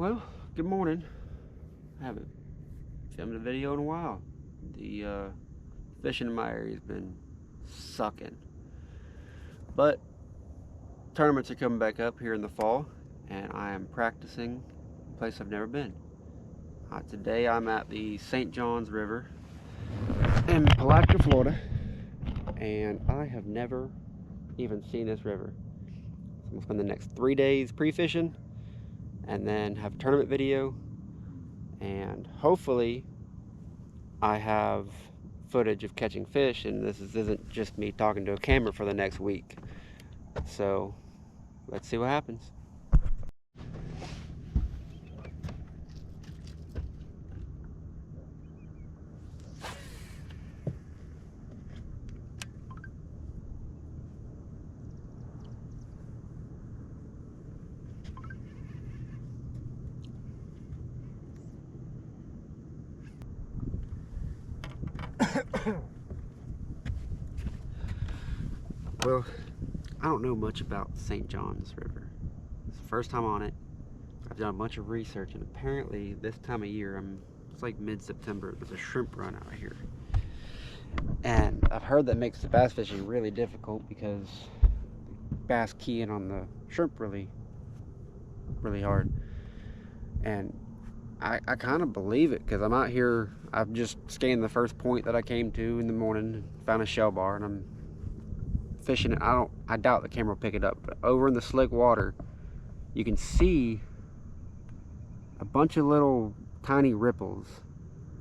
Well, good morning. I haven't filmed a video in a while. The fishing in my area has been sucking. But tournaments are coming back up here in the fall, and I am practicing a place I've never been. Today I'm at the St. Johns River in Palatka, Florida, and I have never even seen this river. So I'm going to spend the next 3 days pre-fishing and then have a tournament video, and hopefully I have footage of catching fish, and this isn't just me talking to a camera for the next week. So let's see what happens. Well, I don't know much about St. Johns River. It's the first time on it. I've done a bunch of research, and apparently this time of year, it's like mid-September, there's a shrimp run out here. And I've heard that makes the bass fishing really difficult because bass key in on the shrimp really hard. And I kind of believe it, because I'm out here, I've just scanned the first point that I came to in the morning, found a shell bar, and I'm fishing it. I doubt the camera will pick it up, but over in the slick water you can see a bunch of little tiny ripples.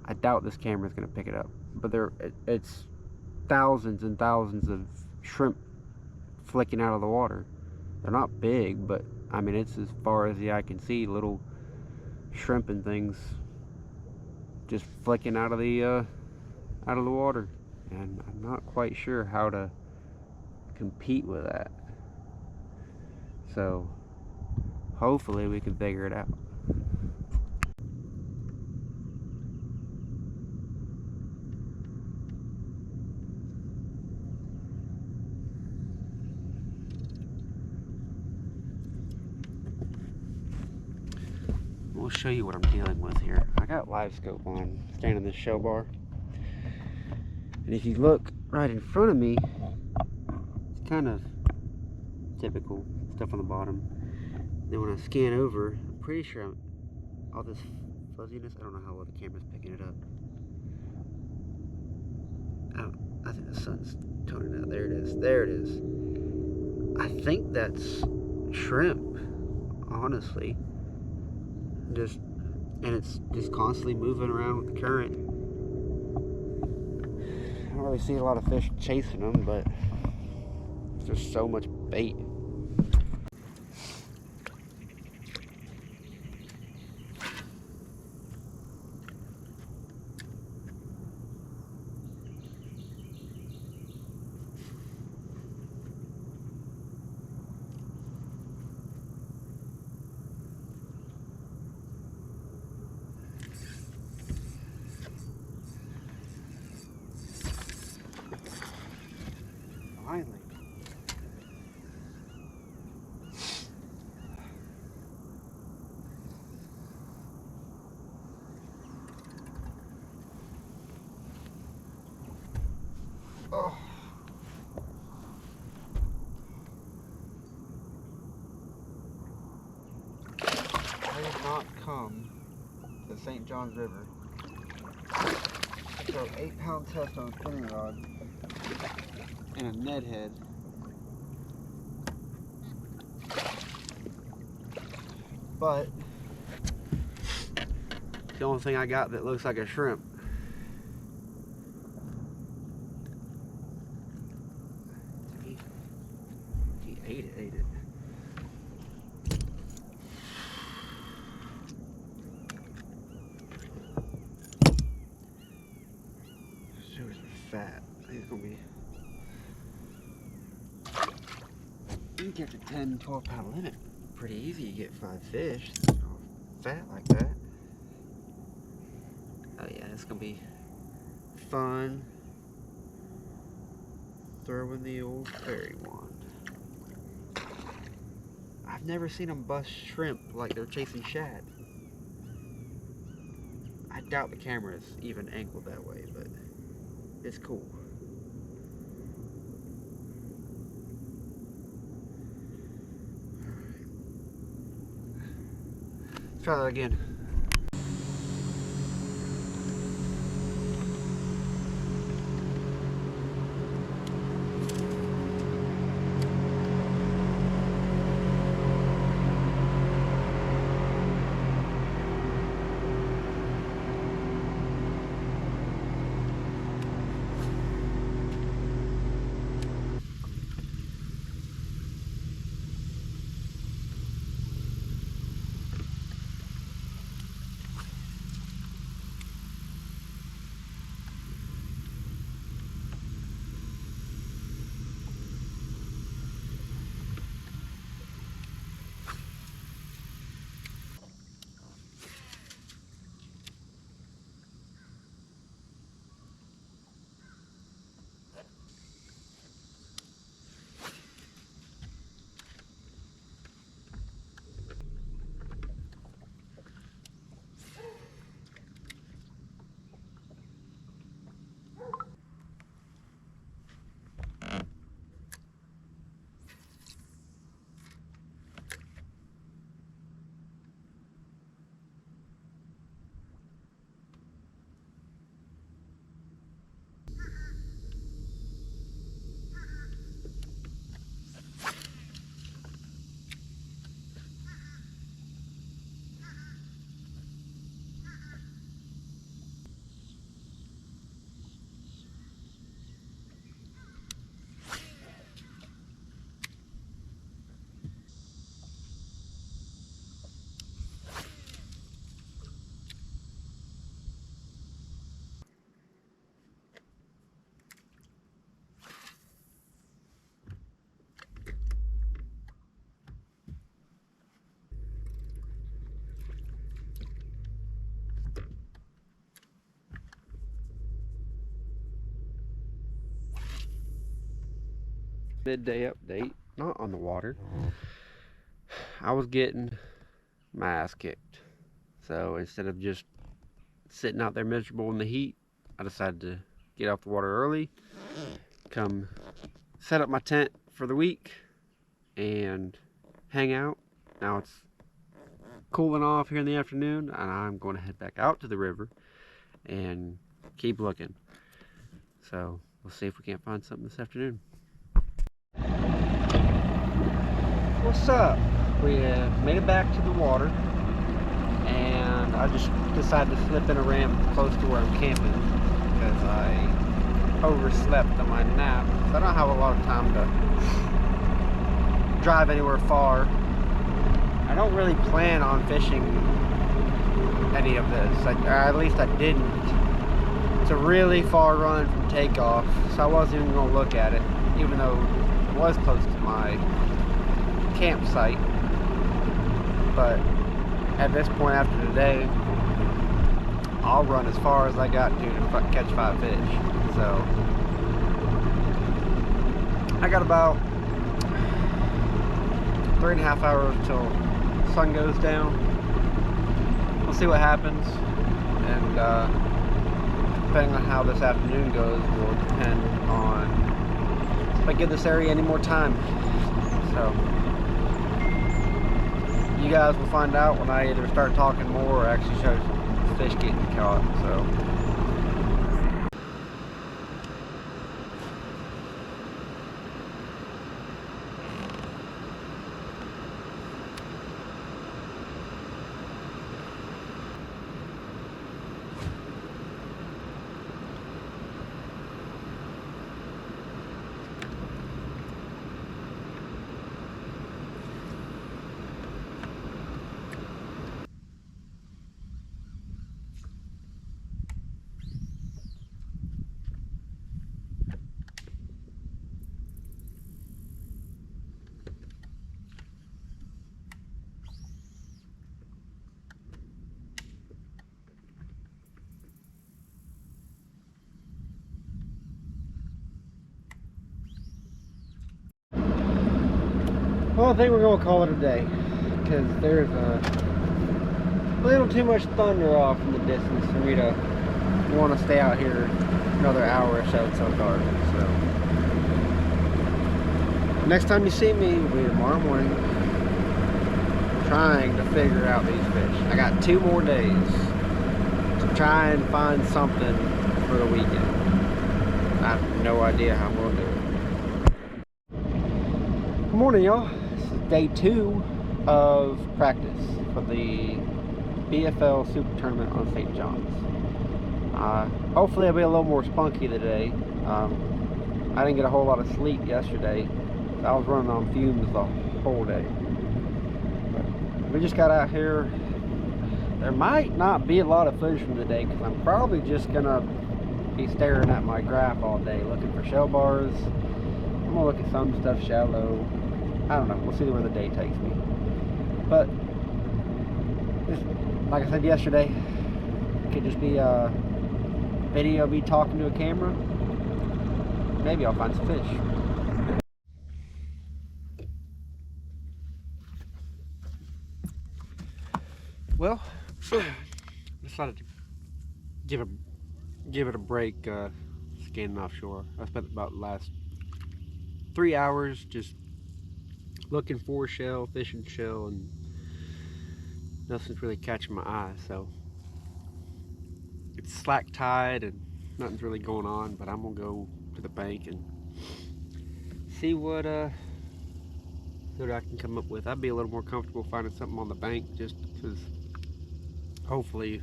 I doubt this camera is going to pick it up, but it's thousands and thousands of shrimp flicking out of the water. They're not big, but I mean, it's as far as the eye can see, little shrimp and things just flicking out of the water, and I'm not quite sure how to compete with that. So hopefully we can figure it out. We'll show you what I'm dealing with here. I got live scope on, scanning this shell bar, and if you look right in front of me, it's kind of typical stuff on the bottom. Then when I scan over, I'm pretty sure all this fuzziness, I don't know how well the camera's picking it up. I think the sun's toning out. There it is. There it is. I think that's shrimp, honestly. And it's just constantly moving around with the current. I don't really see a lot of fish chasing them, but there's so much bait. Finally. Oh. I have not come to the St. Johns River. So 8-pound test on a spinning rod and a Ned head. But the only thing I got that looks like a shrimp. He ate it. Seriously fat. I think it's gonna be. You can catch a 10, 12-pound limit pretty easy. You get 5 fish fat like that. Oh yeah, it's gonna be fun throwing the old fairy wand. I've never seen them bust shrimp like they're chasing shad. doubt the camera is even angled that way, but it's cool. Let's try that again. Midday update, not on the water. I was getting my ass kicked. So instead of just sitting out there miserable in the heat, I decided to get off the water early, come set up my tent for the week, and hang out. Now it's cooling off here in the afternoon, and I'm going to head back out to the river and keep looking. So we'll see if we can't find something this afternoon. What's up? We made it back to the water, and I just decided to slip in a ramp close to where I'm camping because I overslept on my nap. So I don't have a lot of time to drive anywhere far. I don't really plan on fishing any of this, or at least I didn't. It's a really far run from takeoff, so I wasn't even going to look at it, even though it was close to my campsite. But at this point after today, I'll run as far as I got to catch 5 fish. So I got about 3.5 hours till sun goes down. We'll see what happens, and depending on how this afternoon goes will depend on if I give this area any more time. So you guys will find out when I either start talking more or actually show some fish getting caught. So well, I think we're going to call it a day, because there's a little too much thunder off in the distance for me to want to stay out here another hour or so it's so dark. So next time you see me will be tomorrow morning, trying to figure out these fish. I got 2 more days to try and find something for the weekend. I have no idea how I'm going to do it. Good morning, y'all. This is day 2 of practice for the BFL Super Tournament on St. John's. Hopefully I'll be a little more spunky today. I didn't get a whole lot of sleep yesterday. I was running on fumes the whole day. We just got out here. There might not be a lot of footage from the day because I'm probably just gonna be staring at my graph all day looking for shell bars. I'm gonna look at some stuff shallow. I don't know, we'll see where the day takes me. But like I said yesterday, it could just be a video of me talking to a camera. Maybe I'll find some fish. Well, decided to give it a break scanning offshore. I spent about the last 3 hours just looking for shell, fishing shell, and nothing's really catching my eye. So it's slack tide and nothing's really going on, but I'm gonna go to the bank and see what I can come up with. I'd be a little more comfortable finding something on the bank just because hopefully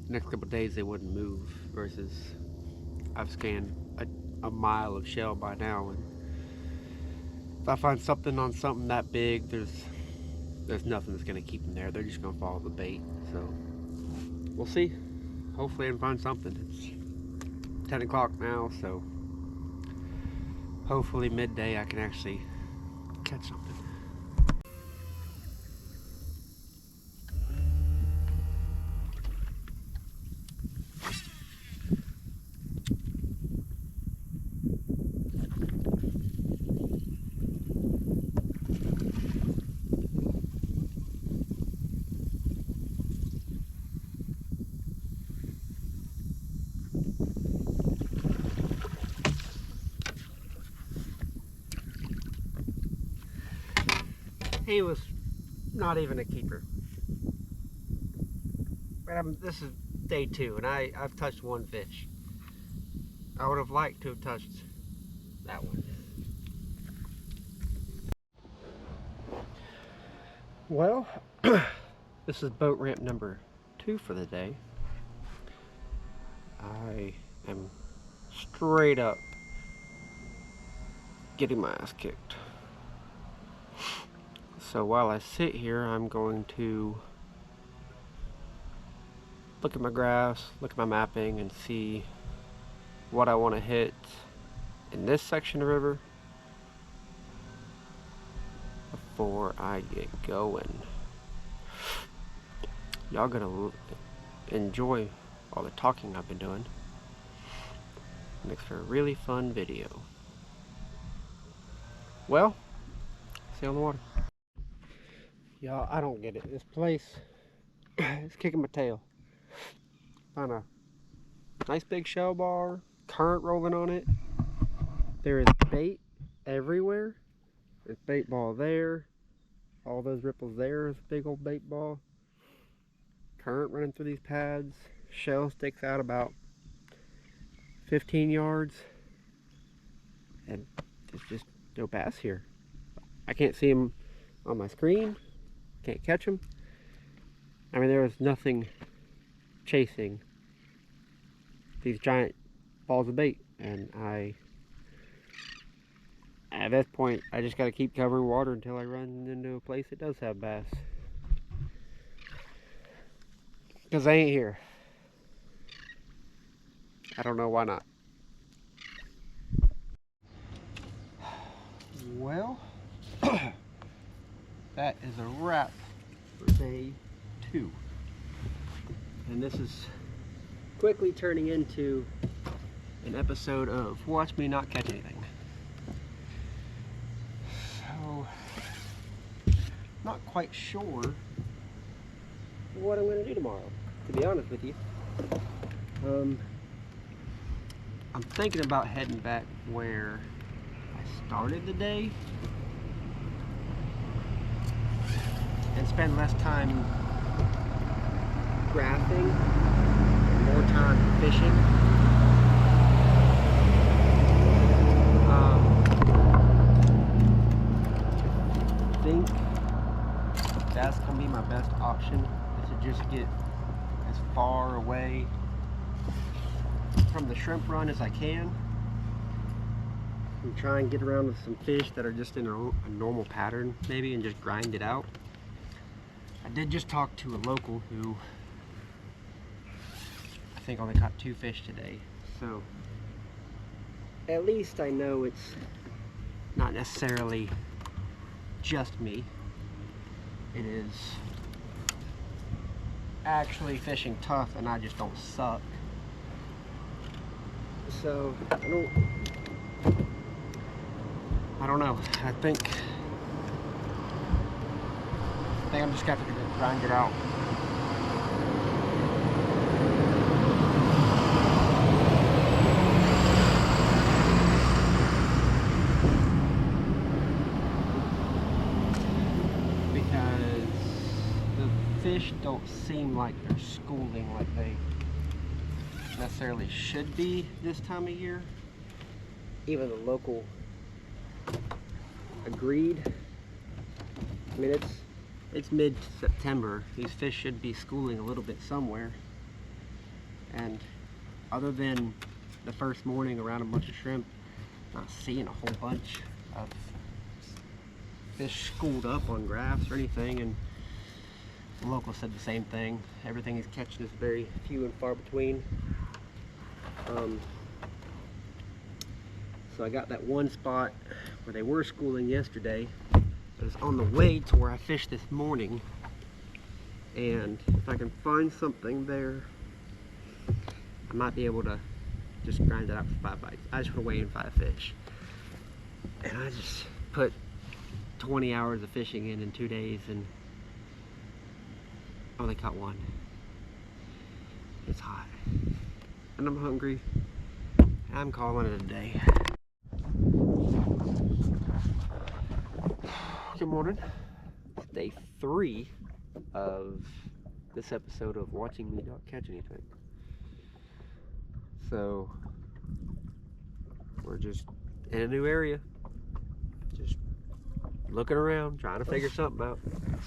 the next couple of days they wouldn't move, versus I've scanned a mile of shell by now, and if I find something on something that big, there's nothing that's going to keep them there. They're just going to follow the bait. So we'll see. Hopefully I can find something. It's 10 o'clock now, so hopefully midday I can actually catch something. He was not even a keeper. But this is day 2, and I've touched 1 fish. I would have liked to have touched that one. Well, this is boat ramp number 2 for the day. I am straight up getting my ass kicked. So while I sit here, I'm going to look at my graphs, look at my mapping, and see what I want to hit in this section of river before I get going. Y'all gonna enjoy all the talking I've been doing. Makes for a really fun video. Well, see you on the water. Y'all, I don't get it. This place is kicking my tail. Found a nice big shell bar, current rolling on it. There is bait everywhere. There's bait ball there. All those ripples there is a big old bait ball. Current running through these pads. Shell sticks out about 15 yards. And there's just no bass here. I can't see them on my screen. Can't catch them. I mean, there was nothing chasing these giant balls of bait, and at this point I just got to keep covering water until I run into a place that does have bass, because they ain't here. I don't know why not. Well, that is a wrap for day 2, and this is quickly turning into an episode of Watch Me Not Catch Anything. So, not quite sure what I'm going to do tomorrow, to be honest with you. I'm thinking about heading back where I started the day and spend less time graphing and more time fishing. I think that's going to be my best option, is to just get as far away from the shrimp run as I can and try and get around with some fish that are just in a normal pattern maybe, and just grind it out. I did just talk to a local who I think only caught 2 fish today, so at least I know it's not necessarily just me. It is actually fishing tough and I just don't suck. So I don't know. I think I'm just gonna have to grind it out. Because the fish don't seem like they're schooling like they necessarily should be this time of year. Even the local agreed. I mean, it's mid-September. These fish should be schooling a little bit somewhere. And other than the first morning around a bunch of shrimp, not seeing a whole bunch of fish schooled up on graphs or anything. And the local said the same thing. Everything he's catching is very few and far between. So I got that one spot where they were schooling yesterday. It was on the way to where I fished this morning, and if I can find something there, I might be able to just grind it out for 5 bites. I just want to weigh in 5 fish, and I just put 20 hours of fishing in 2 days and only caught 1. It's hot and I'm hungry. I'm calling it a day. Good morning. It's day 3 of this episode of watching me not catch anything. So we're just in a new area, just looking around, trying to figure something out,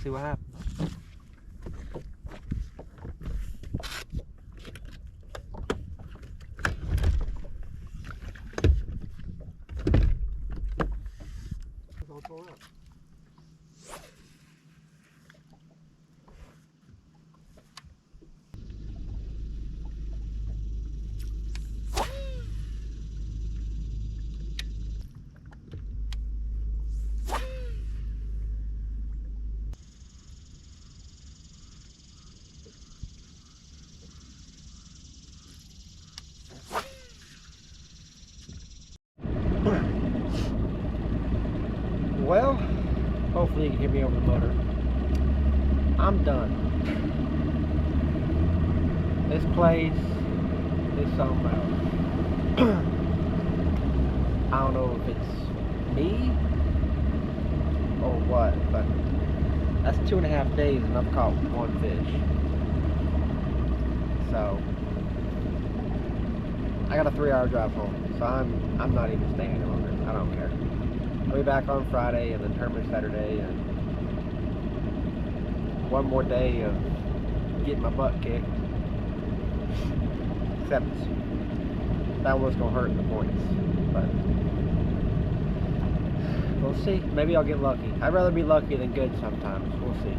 see what happens. Well, hopefully you can hear me over the motor. I'm done. This place is something else. I don't know if it's me or what, but that's 2.5 days and I've caught 1 fish. So I got a 3-hour drive home, so I'm not even staying any longer. I don't care. I'll be back on Friday and then tournament Saturday, and 1 more day of getting my butt kicked. Except that one's gonna hurt in the points, but we'll see. Maybe I'll get lucky. I'd rather be lucky than good sometimes. We'll see.